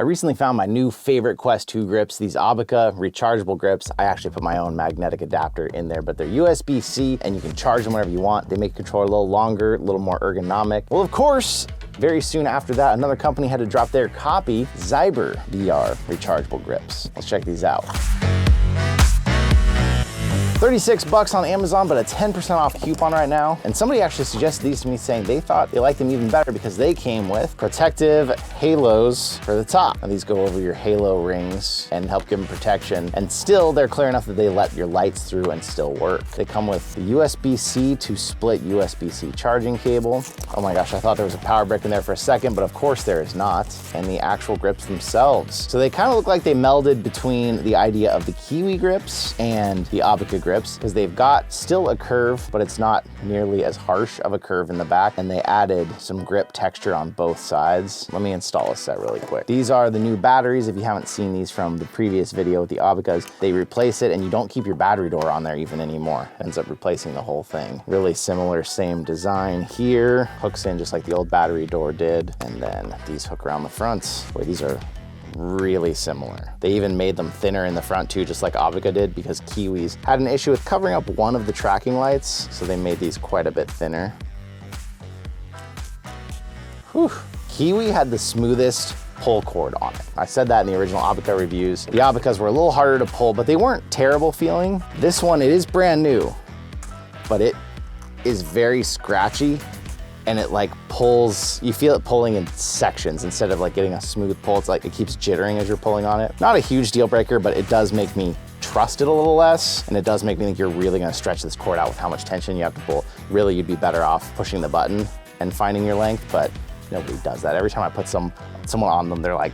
I recently found my new favorite Quest 2 grips, these Aubika rechargeable grips. I actually put my own magnetic adapter in there, but they're USB-C and you can charge them whenever you want. They make the controller a little longer, a little more ergonomic. Well, of course, very soon after that, another company had to drop their copy, Zyber VR rechargeable grips. Let's check these out. 36 bucks on Amazon, but a 10% off coupon right now. And somebody actually suggested these to me saying they thought they liked them even better because they came with protective halos for the top. Now these go over your halo rings and help give them protection. And still they're clear enough that they let your lights through and still work. They come with the USB-C to split USB-C charging cable. Oh my gosh, I thought there was a power brick in there for a second, but of course there is not. And the actual grips themselves. So they kind of look like they melded between the idea of the Kiwi grips and the Aubika grips, because they've got still a curve, but it's not nearly as harsh of a curve in the back, and they added some grip texture on both sides. Let me install a set really quick. These are the new batteries. If you haven't seen these from the previous video with the Aubikas, they replace it and you don't keep your battery door on there even anymore. It ends up replacing the whole thing. Really similar, same design here. Hooks in just like the old battery door did, and then these hook around the fronts. Boy, these are really similar. They even made them thinner in the front too, just like Aubika did, because Kiwis had an issue with covering up one of the tracking lights, so they made these quite a bit thinner. Whew. Kiwi had the smoothest pull cord on it. I said that in the original Aubika reviews. The Aubikas were a little harder to pull, but they weren't terrible feeling. This one, it is brand new, but it is very scratchy. And it like pulls, you feel it pulling in sections instead of like getting a smooth pull. It's like it keeps jittering as you're pulling on it. Not a huge deal breaker, but it does make me trust it a little less. And it does make me think you're really gonna stretch this cord out with how much tension you have to pull. Really, you'd be better off pushing the button and finding your length, but nobody does that. Every time I put someone on them, they're like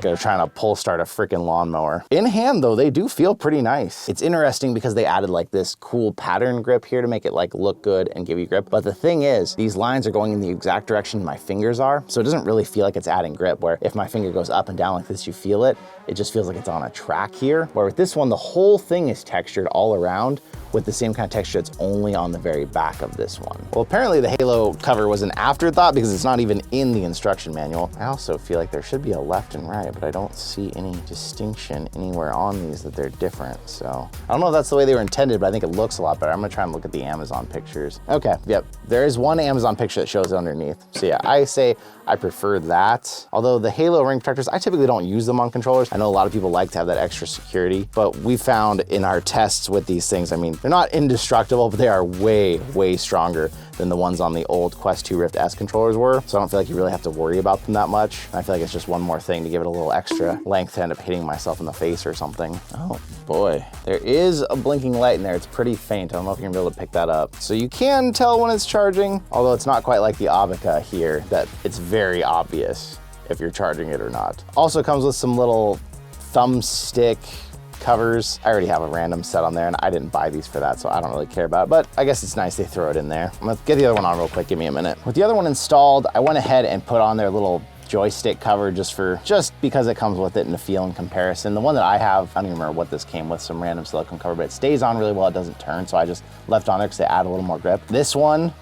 they're trying to pull start a freaking lawnmower. In hand though, they do feel pretty nice. It's interesting because they added like this cool pattern grip here to make it like look good and give you grip. But the thing is, these lines are going in the exact direction my fingers are. So it doesn't really feel like it's adding grip, where if my finger goes up and down like this, you feel it. It just feels like it's on a track here. Where with this one, the whole thing is textured all around with the same kind of texture that's only on the very back of this one. Well, apparently the halo cover was an afterthought because it's not even in the instruction manual. I also feel like there should be a left and right, but I don't see any distinction anywhere on these that they're different. So I don't know if that's the way they were intended, but I think it looks a lot better. I'm gonna try and look at the Amazon pictures. Okay, yep, there is one Amazon picture that shows it underneath. So yeah, I say I prefer that. Although the halo ring protectors, I typically don't use them on controllers. I know a lot of people like to have that extra security, but we found in our tests with these things, I mean, they're not indestructible, but they are way, way stronger than the ones on the old Quest 2 Rift S controllers were. So I don't feel like you really have to worry about them that much. I feel like it's just one more thing to give it a little extra length to end up hitting myself in the face or something. Oh boy, there is a blinking light in there. It's pretty faint. I don't know if you're gonna be able to pick that up. So you can tell when it's charging, although it's not quite like the Aubika here, that it's very obvious if you're charging it or not. Also comes with some little thumbstick covers. I already have a random set on there and I didn't buy these for that, so I don't really care about it, but I guess it's nice they throw it in there. I'm gonna get the other one on real quick, give me a minute. With the other one installed, I went ahead and put on their little joystick cover just because it comes with it in the feel and comparison. The one that I have, I don't even remember what this came with, some random silicone cover, but it stays on really well, it doesn't turn, so I just left on there because they add a little more grip. This one,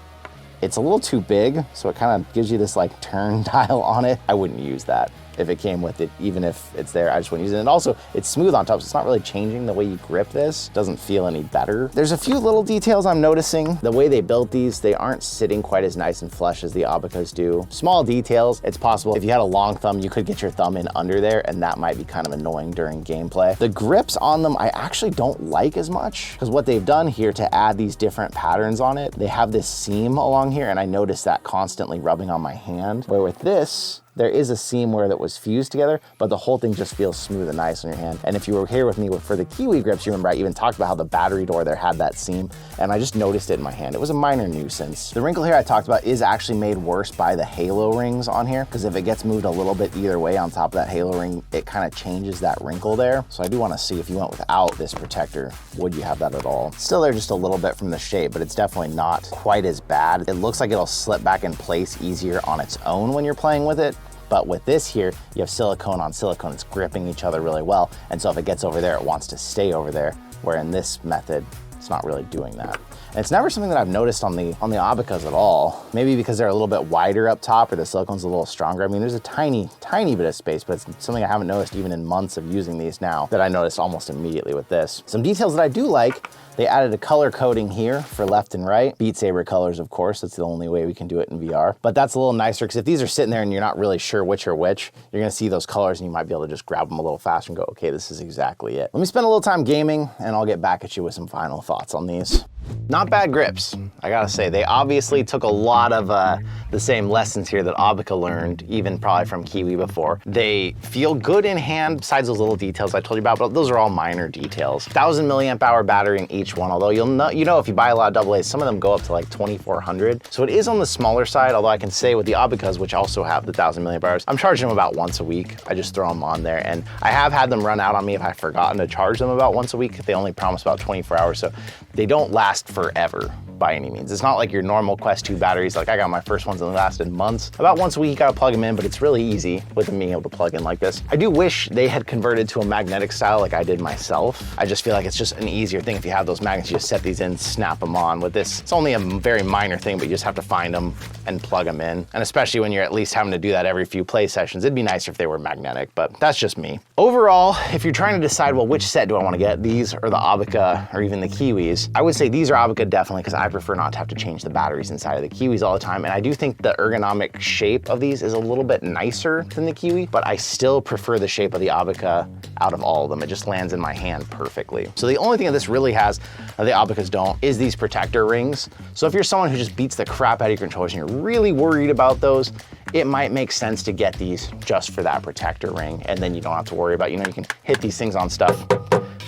it's a little too big, so it kind of gives you this like turn dial on it. I wouldn't use that if it came with it, even if it's there, I just wouldn't use it. And also, it's smooth on top, so it's not really changing the way you grip this. It doesn't feel any better. There's a few little details I'm noticing. The way they built these, they aren't sitting quite as nice and flush as the Aubikas do. Small details, it's possible if you had a long thumb, you could get your thumb in under there, and that might be kind of annoying during gameplay. The grips on them, I actually don't like as much, because what they've done here to add these different patterns on it, they have this seam along here, and I noticed that constantly rubbing on my hand, where with this, there is a seam where that was fused together, but the whole thing just feels smooth and nice on your hand. And if you were here with me for the Kiwi grips, you remember I even talked about how the battery door there had that seam, and I just noticed it in my hand. It was a minor nuisance. The wrinkle here I talked about is actually made worse by the halo rings on here, because if it gets moved a little bit either way on top of that halo ring, it kind of changes that wrinkle there. So I do want to see if you went without this protector, would you have that at all? It's still there just a little bit from the shape, but it's definitely not quite as bad. It looks like it'll slip back in place easier on its own when you're playing with it. But with this here, you have silicone on silicone. It's gripping each other really well. And so if it gets over there, it wants to stay over there. Where in this method, it's not really doing that. And it's never something that I've noticed on the Aubicas at all. Maybe because they're a little bit wider up top or the silicone's a little stronger. I mean, there's a tiny bit of space, but it's something I haven't noticed even in months of using these now that I noticed almost immediately with this. Some details that I do like: they added a color coding here for left and right. Beat Saber colors, of course. That's the only way we can do it in VR. But that's a little nicer, because if these are sitting there and you're not really sure which are which, you're gonna see those colors and you might be able to just grab them a little faster and go, okay, this is exactly it. Let me spend a little time gaming and I'll get back at you with some final thoughts on these. Not bad grips, I gotta say. They obviously took a lot of the same lessons here that Aubika learned, even probably from Kiwi before. They feel good in hand, besides those little details I told you about, but those are all minor details. 1,000 milliamp hour battery in each one, although you'll know, if you buy a lot of AA's, some of them go up to like 2,400. So it is on the smaller side, although I can say with the Aubicas, which also have the 1,000 milliamp hours, I'm charging them about once a week. I just throw them on there, and I have had them run out on me if I've forgotten to charge them about once a week. They only promise about 24 hours, so they don't last forever by any means. It's not like your normal Quest 2 batteries. Like, I got my first ones and they lasted months. About once a week you gotta plug them in, but it's really easy with them being able to plug in like this. I do wish they had converted to a magnetic style like I did myself. I just feel like it's just an easier thing. If you have those magnets, you just set these in, snap them on. With this, it's only a very minor thing, but you just have to find them and plug them in. And especially when you're at least having to do that every few play sessions, it'd be nicer if they were magnetic, but that's just me. Overall, if you're trying to decide, well, which set do I want to get, these or the Aubika or even the Kiwis, I would say these are Aubika definitely, because I prefer not to have to change the batteries inside of the Kiwis all the time. And I do think the ergonomic shape of these is a little bit nicer than the Kiwi, but I still prefer the shape of the Aubika out of all of them. It just lands in my hand perfectly. So the only thing that this really has that the Aubicas don't is these protector rings. So if you're someone who just beats the crap out of your controllers and you're really worried about those, it might make sense to get these just for that protector ring. And then you don't have to worry about, you can hit these things on stuff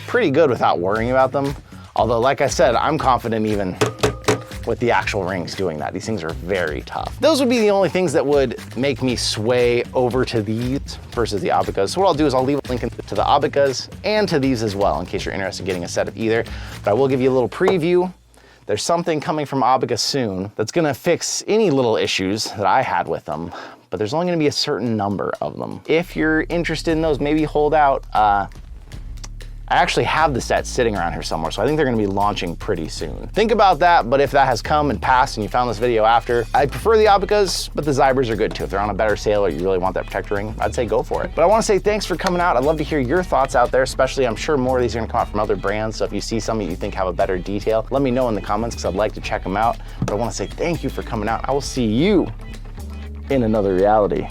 pretty good without worrying about them. Although, like I said, I'm confident even with the actual rings doing that. These things are very tough. Those would be the only things that would make me sway over to these versus the Aubicas. So what I'll do is I'll leave a link to the Aubicas and to these as well, in case you're interested in getting a set of either. But I will give you a little preview. There's something coming from Aubika soon that's gonna fix any little issues that I had with them, but there's only gonna be a certain number of them. If you're interested in those, maybe hold out. I actually have the set sitting around here somewhere, so I think they're gonna be launching pretty soon. Think about that, but if that has come and passed and you found this video after, I prefer the Aubicas, but the Zybers are good too. If they're on a better sale or you really want that protector ring, I'd say go for it. But I wanna say thanks for coming out. I'd love to hear your thoughts out there, especially I'm sure more of these are gonna come out from other brands, so if you see some that you think have a better detail, let me know in the comments, because I'd like to check them out. But I wanna say thank you for coming out. I will see you in another reality.